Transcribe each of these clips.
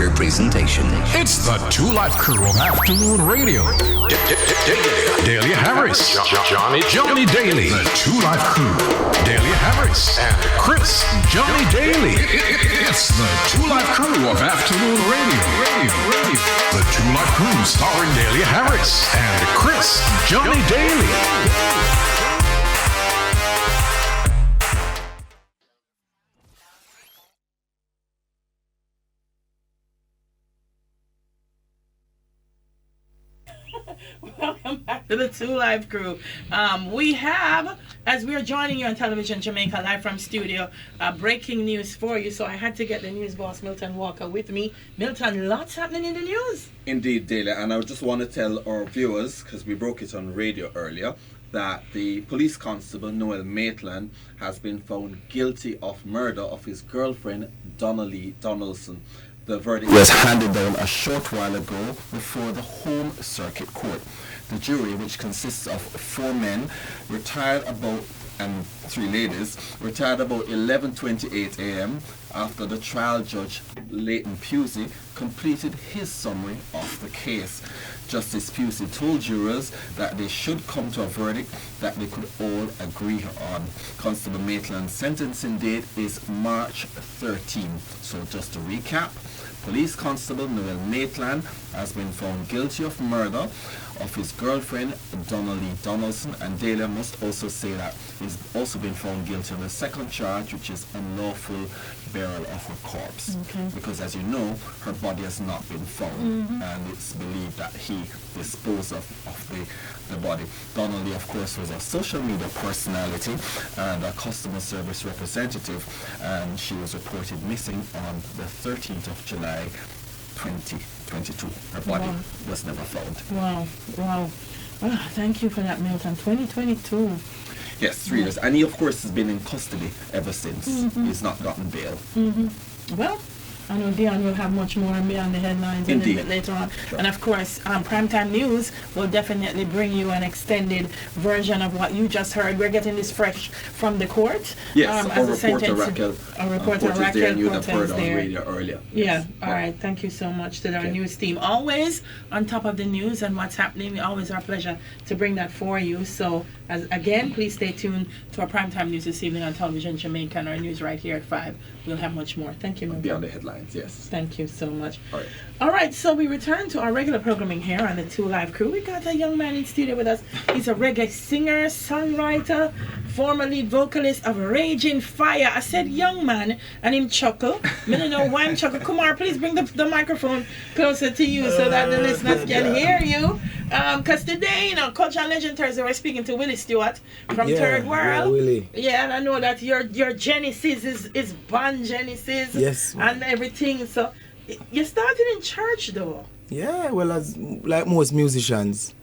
feature presentation. It's the Two Life Crew of Afternoon Radio. Dahlia Harris, Johnny Daly. The Two Life Crew, Dahlia Harris and Chris Johnny Daly. It's the Two Life Crew of Afternoon Radio. The Two Life Crew starring Dahlia Harris and Chris Johnny Daly. Welcome back to the Two Live Crew. We have, as we are joining you on television Jamaica live from studio, breaking news for you. So I had to get the news boss Milton Walker with me. Milton, lots happening in the news. Indeed, Dahlia, and I just want to tell our viewers, because we broke it on radio earlier, that the police constable Noel Maitland has been found guilty of murder of his girlfriend Donnelly Donaldson. The verdict was handed down a short while ago before the Home Circuit Court. The jury, which consists of 4 men, and 3 ladies, retired about 11:28 a.m. after the trial judge, Leighton Pusey, completed his summary of the case. Justice Pusey told jurors that they should come to a verdict that they could all agree on. Constable Maitland's sentencing date is March 13. So just to recap, Police Constable Noel Maitland has been found guilty of murder of his girlfriend Donnelly Donaldson, and Dahlia must also say that he's also been found guilty of the second charge, which is unlawful burial of her corpse. Okay. Because as you know, her body has not been found, and it's believed that he disposed of the body. Donnelly, of course, was a social media personality and a customer service representative, and she was reported missing on the 13th of July 2022. Her body was never found. Wow. Thank you for that, Milton. 2022. Yes, 3 years. And he, of course, has been in custody ever since. He's not gotten bail. Well, I know Dion will have much more on the headlines a little bit later on. Sure. And of course, Primetime News will definitely bring you an extended version of what you just heard. We're getting this fresh from the court. Yes, as our reporter Raquel. Raquel you have heard Cortez on there. radio earlier. Yeah, Yes. all right. Thank you so much to our news team. Always on top of the news and what's happening. Always our pleasure to bring that for you. So, again, please stay tuned to our Primetime News this evening on television Jamaica and our news right here at 5. We'll have much more. Thank you, Milton. Beyond the headlines, yes. Thank you so much. All right, so we return to our regular programming here on the Two Live Crew. We got a young man in studio with us. He's a reggae singer, songwriter, former lead vocalist of Raging Fire. I said young man, and him chuckle. I don't know why I'm chuckle. Kumar, please bring the microphone closer to you so that the listeners can hear you. Because today, Culture and Legend Thursday, we're speaking to Willie Stewart from Third World. Yeah, Willie. Yeah, and I know that your Genesis is band Genesis. Yes. And everything. So you started in church though. Yeah, well, as like most musicians,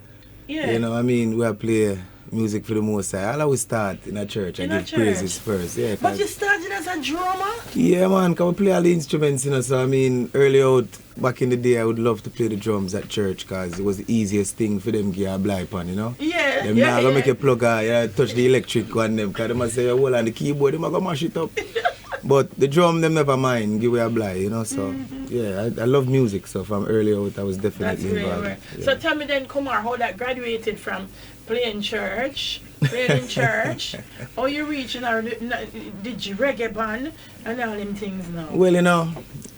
yeah. we play music for the Most High. I'll always start in a church and give praises first. Yeah. But you started as a drummer? Yeah, man, can we play all the instruments, So early out, back in the day, I would love to play the drums at church because it was the easiest thing for them to get a blind on, Yeah. Them now gonna make you plug touch the electric on them because they must say, hold on the keyboard, they might go mash it up. But the drum, them never mind, give way a blind, so yeah, I love music, so from early out I was definitely involved. Right. Yeah. So tell me then, Kumar, how that graduated from playing in church, how you reaching our did you reggae band and all them things now? Well,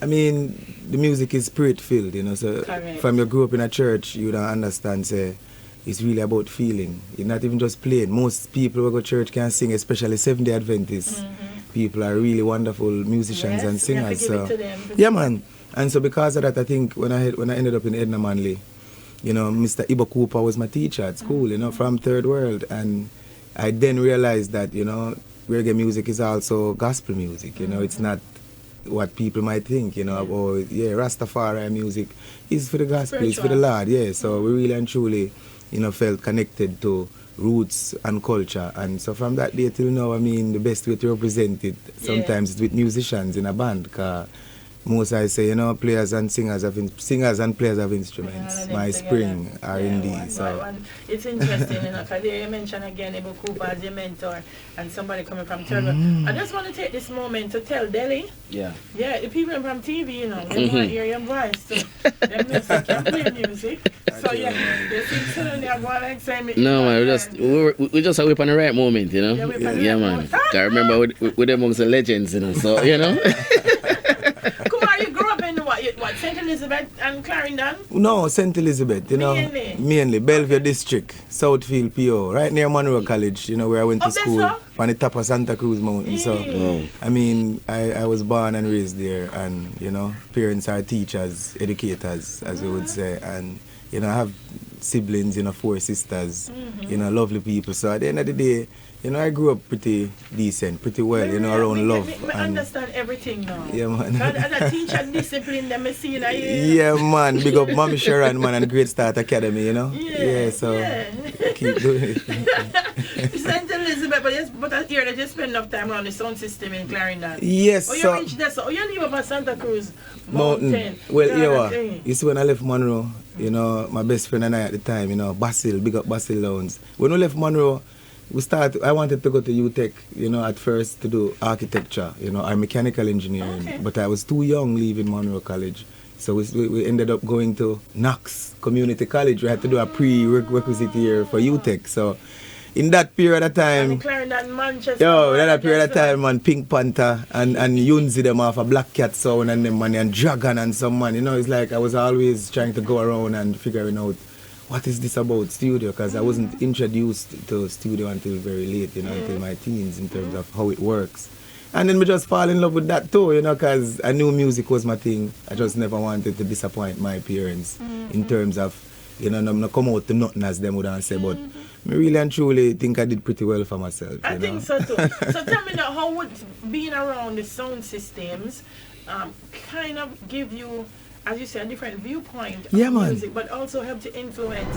the music is spirit filled, so correct. From you grew up in a church, you don't understand, say, it's really about feeling. It's not even just playing. Most people who go to church can sing, especially Seventh-day Adventists. People are really wonderful musicians and singers. So yeah, man. And so because of that, I think when I ended up in Edna Manley, Mr. Ibo Cooper was my teacher at school, from Third World, and I then realized that reggae music is also gospel music. It's not what people might think. Rastafari music is for the gospel, it's for the Lord. Yeah, so we really and truly, felt connected to roots and culture, and so from that day till now, the best way to represent it sometimes is with musicians in a band, because most I say, players and singers and players of instruments. Yeah, My together. spring R&D. One. It's interesting, because you mentioned again about Cooper as your mentor and somebody coming from Turbo. I just want to take this moment to tell Delhi. Yeah. Yeah, the people from TV, they want to hear your voice. So, them music, you play music. So, you think suddenly I'm going to say me. No, man, we just are on the right moment, Yeah, we on the right man. moment. I remember we're amongst the legends, so, Kumar, you grew up in what, St. Elizabeth and Clarendon? No, St. Elizabeth, Mainly. Bellevue District, Southfield, PO, right near Monroe College, where I went to school. On the top of Santa Cruz Mountain. So, I mean, I was born and raised there, and, parents are teachers, educators, as we would say, and, I have siblings, 4 sisters, lovely people. So at the end of the day, I grew up pretty decent, pretty well, around love. I understand everything now. Yeah, man. As a teacher discipline, them I see that. Yeah, man. Big up Mommy Sharon, man, and Great Start Academy, Yeah, so keep doing it. St. Elizabeth, but I hear that you spend enough time around the sound system in Clarendon. Yes, you reach there, so you live up at Santa Cruz Mountain. Well, you see, when I left Monroe, my best friend and I at the time, Basil, big up Basil Lowndes. When we left Monroe, I wanted to go to UTech, at first to do architecture, or mechanical engineering. Okay. But I was too young leaving Monroe College. So we ended up going to Knox Community College. We had to do a prerequisite year for UTech. So in that period of time, that period of time, man, Pink Panther and Yunzi them off a Black Cat sound and them man and Dragon and some man, it's like I was always trying to go around and figuring out what is this about studio, because I wasn't introduced to studio until very late, until my teens in terms of how it works. And then we just fall in love with that too, because I knew music was my thing. I just never wanted to disappoint my parents in terms of, I'm not come out to nothing as them would say, but I really and truly think I did pretty well for myself. I think so too. So tell me now, how would being around the sound systems kind of give you, as you said, a different viewpoint of music, but also help to influence